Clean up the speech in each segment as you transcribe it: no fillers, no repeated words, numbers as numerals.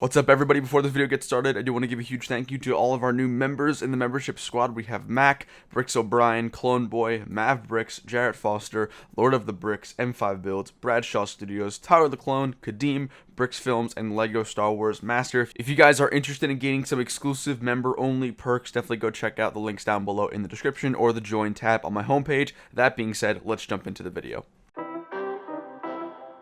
What's up, everybody? Before this video gets started, I do want to give a huge thank you to all of our new members in the membership squad. We have Mac, Brix O'Brien, Clone Boy, MavBrickZ, Jarrett Foster, Lord of the Bricks, M5 Builds, Bradshaw Studios, TylerTheClone, Kedem, Brix Films, and Lego Star Wars Master. If you guys are interested in gaining some exclusive member-only perks, definitely go check out the links down below in the description or the Join tab on my homepage. That being said, let's jump into the video.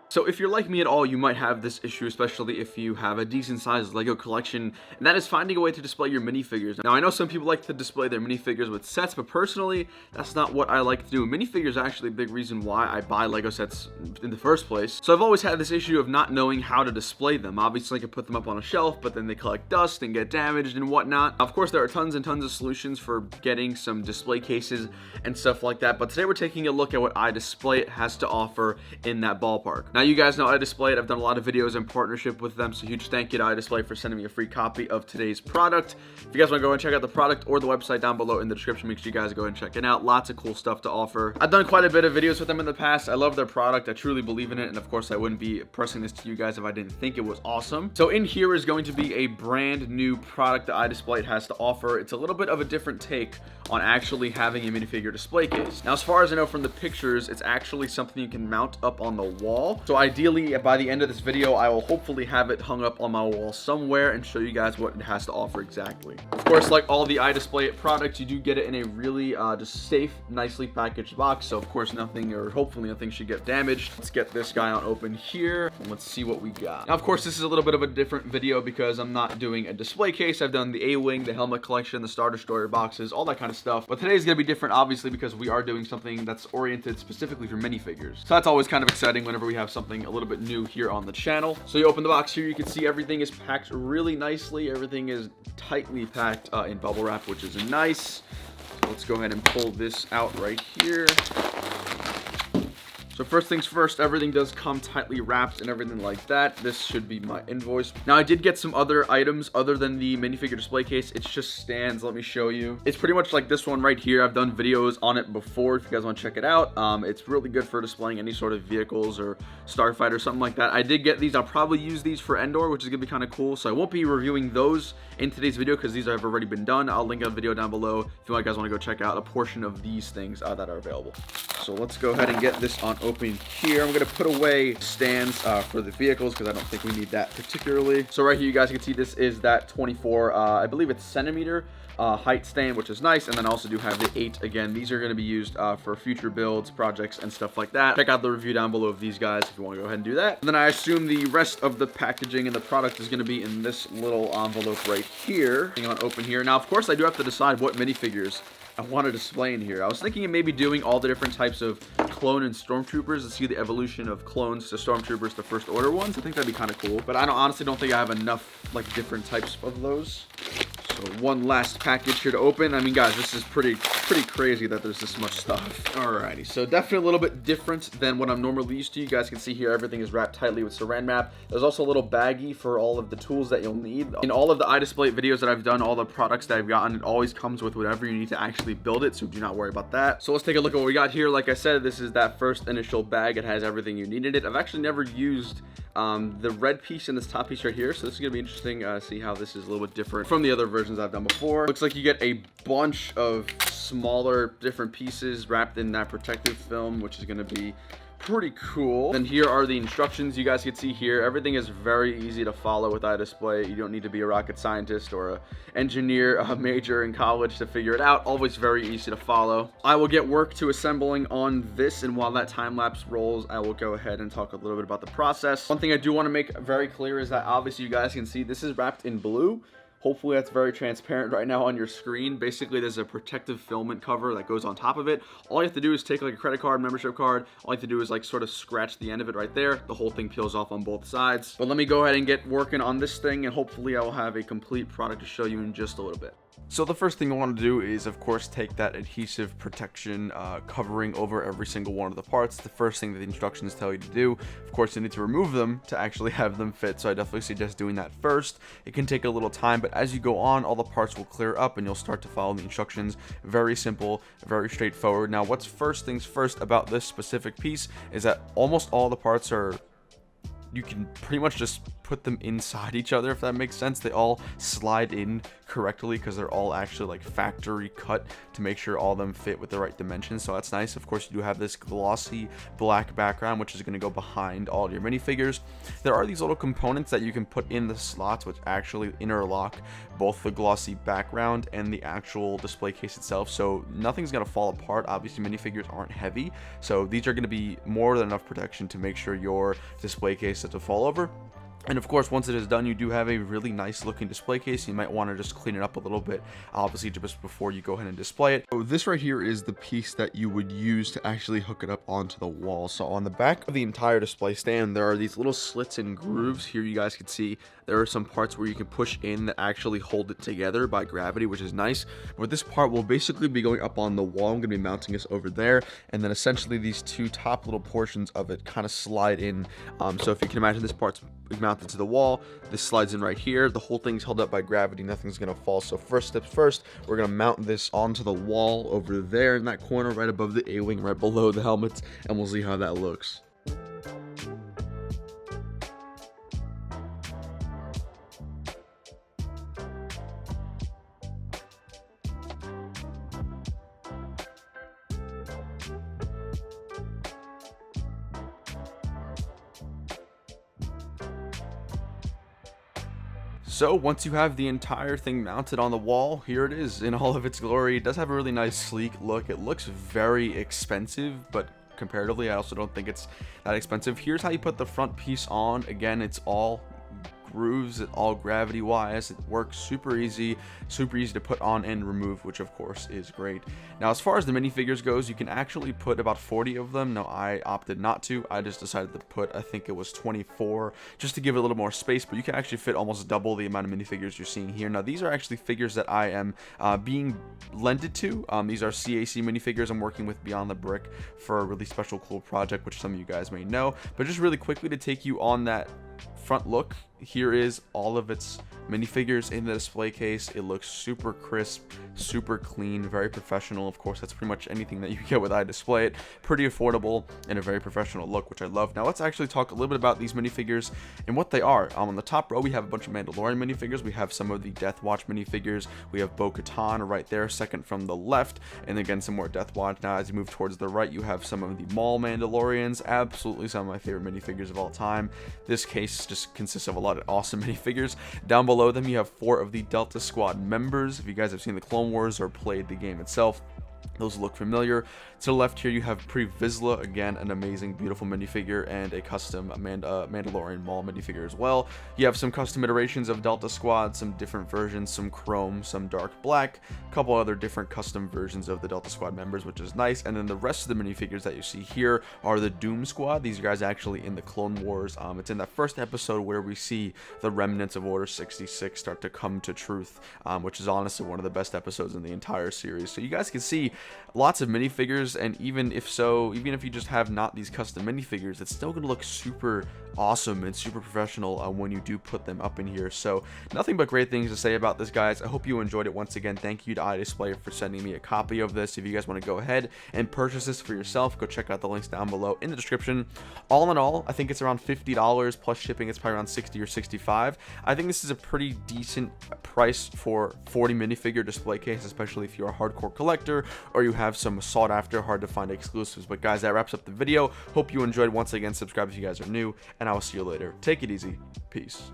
So if you're like me at all, you might have this issue, especially if you have a decent sized Lego collection, and that is finding a way to display your minifigures. Now, I know some people like to display their minifigures with sets, but personally, that's not what I like to do. Minifigures are actually a big reason why I buy Lego sets in the first place. So I've always had this issue of not knowing how to display them. Obviously, I could put them up on a shelf, but then they collect dust and get damaged and whatnot. Of course, there are tons and tons of solutions for getting some display cases and stuff like that, but today we're taking a look at what iDisplayit has to offer in that ballpark. Now, you guys know iDisplayit. I've done a lot of videos in partnership with them, so huge thank you to iDisplayit for sending me a free copy of today's product. If you guys want to go and check out the product or the website down below in the description, make sure you guys go and check it out. Lots of cool stuff to offer. I've done quite a bit of videos with them in the past. I love their product. I truly believe in it, and of course, I wouldn't be pressing this to you guys if I didn't think it was awesome. So in here is going to be a brand new product that iDisplayit has to offer. It's a little bit of a different take on actually having a minifigure display case. Now, as far as I know from the pictures, it's actually something you can mount up on the wall. So ideally, by the end of this video, I will hopefully have it hung up on my wall somewhere and show you guys what it has to offer exactly. Of course, like all the iDisplayit products, you do get it in a really just safe, nicely packaged box. So of course, nothing, or hopefully nothing, should get damaged. Let's get this guy on open here, and let's see what we got. Now, of course, this is a little bit of a different video because I'm not doing a display case. I've done the A-Wing, the helmet collection, the Star Destroyer boxes, all that kind of stuff. But today's gonna be different, obviously, because we are doing something that's oriented specifically for minifigures. So that's always kind of exciting whenever we have something a little bit new here on the channel. So you open the box here, you can see everything is packed really nicely. Everything is tightly packed in bubble wrap, which is nice. So let's go ahead and pull this out right here. So first things first, everything does come tightly wrapped and everything like that. This should be my invoice. Now, I did get some other items other than the minifigure display case. It's just stands. Let me show you. It's pretty much like this one right here. I've done videos on it before if you guys want to check it out. It's really good for displaying any sort of vehicles or starfighter or something like that. I did get these. I'll probably use these for Endor, which is going to be kind of cool. So I won't be reviewing those in today's video because these have already been done. I'll link a video down below if you guys want to go check out a portion of these things that are available. So let's go ahead and get this on open here. I'm going to put away stands for the vehicles because I don't think we need that particularly. So right here, you guys can see this is that 24, I believe it's centimeter height stand, which is nice. And then I also do have the 8. Again, these are going to be used for future builds, projects, and stuff like that. Check out the review down below of these guys if you want to go ahead and do that. And then I assume the rest of the packaging and the product is going to be in this little envelope right here. Hang on, open here. Now, of course, I do have to decide what minifigures I want to display in here. I was thinking of maybe doing all the different types of clone and stormtroopers to see the evolution of clones to stormtroopers to first order ones. I think that'd be kind of cool, but I honestly don't think I have enough like different types of those. So one last package here to open. I mean, guys, this is pretty crazy that there's this much stuff. Alrighty, so definitely a little bit different than what I'm normally used to. You guys can see here, everything is wrapped tightly with saran wrap. There's also a little baggie for all of the tools that you'll need. In all of the iDisplayit videos that I've done, all the products that I've gotten, it always comes with whatever you need to actually build it, so do not worry about that. So let's take a look at what we got here. Like I said, this is that first initial bag. It has everything you need in it. I've actually never used the red piece and this top piece right here, so this is gonna be interesting. See how this is a little bit different from the other versions I've done before. Looks like you get a bunch of smaller different pieces wrapped in that protective film, which is gonna be pretty cool. Then here are the instructions. You guys can see here, everything is very easy to follow with iDisplayit. You don't need to be a rocket scientist or a engineer, a major in college to figure it out. Always very easy to follow. I will get work to assembling on this, and while that time lapse rolls, I will go ahead and talk a little bit about the process. One thing I do want to make very clear is that obviously you guys can see this is wrapped in blue. Hopefully that's very transparent right now on your screen. Basically, there's a protective filament cover that goes on top of it. All you have to do is take like a credit card, membership card. All you have to do is like sort of scratch the end of it right there. The whole thing peels off on both sides. But let me go ahead and get working on this thing, and hopefully I will have a complete product to show you in just a little bit. So the first thing I want to do is, of course, take that adhesive protection covering over every single one of the parts. The first thing that the instructions tell you to do, of course, you need to remove them to actually have them fit. So I definitely suggest doing that first. It can take a little time, but as you go on, all the parts will clear up and you'll start to follow the instructions. Very simple, very straightforward. Now, what's first things first about this specific piece is that almost all the parts are you can pretty much just put them inside each other, if that makes sense. They all slide in correctly because they're all actually like factory cut to make sure all of them fit with the right dimensions, so that's nice. Of course, you do have this glossy black background, which is going to go behind all your minifigures. There are these little components that you can put in the slots, which actually interlock both the glossy background and the actual display case itself, so nothing's going to fall apart. Obviously, minifigures aren't heavy, so these are going to be more than enough protection to make sure your display case doesn't fall over. And of course, once it is done, you do have a really nice looking display case. You might want to just clean it up a little bit, obviously, just before you go ahead and display it. So this right here is the piece that you would use to actually hook it up onto the wall. So on the back of the entire display stand, there are these little slits and grooves. Here you guys can see there are some parts where you can push in that actually hold it together by gravity, which is nice. But this part will basically be going up on the wall. I'm going to be mounting this over there, and then essentially these two top little portions of it kind of slide in. So if you can imagine, this part's mounted to the wall, this slides in right here. The whole thing's held up by gravity, nothing's gonna fall. So first steps first, we're gonna mount this onto the wall over there in that corner right above the A-wing, right below the helmets, and we'll see how that looks. So once you have the entire thing mounted on the wall, here it is in all of its glory. It does have a really nice sleek look. It looks very expensive, but comparatively, I also don't think it's that expensive. Here's how you put the front piece on. Again, it's all grooves, all gravity wise. It works super easy to put on and remove, which of course is great. Now, as far as the minifigures goes, you can actually put about 40 of them. Now, I opted not to. I just decided to put, I think it was 24, just to give it a little more space, but you can actually fit almost double the amount of minifigures you're seeing here. Now, these are actually figures that I am being lended to. These are CAC minifigures. I'm working with Beyond the Brick for a really special cool project, which some of you guys may know. But just really quickly to take you on that front look, here is all of its minifigures in the display case. It looks super crisp, super clean, very professional. Of course, that's pretty much anything that you get with iDisplayit. Pretty affordable and a very professional look, which I love. Now let's actually talk a little bit about these minifigures and what they are. On the top row, we have a bunch of Mandalorian minifigures. We have some of the Death Watch minifigures. We have Bo-Katan right there, second from the left, and again some more Death Watch. Now as you move towards the right, you have some of the Maul Mandalorians. Absolutely some of my favorite minifigures of all time. This case just consists of a lot of awesome minifigures. Down below them, you have 4 of the Delta Squad members. If you guys have seen the Clone Wars or played the game itself, those look familiar. To the left here, you have Pre Vizsla, again, an amazing, beautiful minifigure, and a custom Mandalorian Maul minifigure as well. You have some custom iterations of Delta Squad, some different versions, some chrome, some dark black, a couple other different custom versions of the Delta Squad members, which is nice. And then the rest of the minifigures that you see here are the Doom Squad. These guys actually in the Clone Wars. It's in that first episode where we see the remnants of Order 66 start to come to truth, which is honestly one of the best episodes in the entire series. So you guys can see lots of minifigures, and even if you just have not these custom minifigures, it's still gonna look super awesome and super professional when you do put them up in here. So nothing but great things to say about this, guys. I hope you enjoyed it. Once again, thank you to iDisplayit for sending me a copy of this. If you guys want to go ahead and purchase this for yourself, go check out the links down below in the description. All in all, I think it's around $50 plus shipping. It's probably around 60 or 65. I think this is a pretty decent price for 40 minifigure display case, especially if you're a hardcore collector or you have some sought after, hard to find exclusives. But guys, that wraps up the video. Hope you enjoyed. Once again, subscribe if you guys are new, and I will see you later. Take it easy. Peace.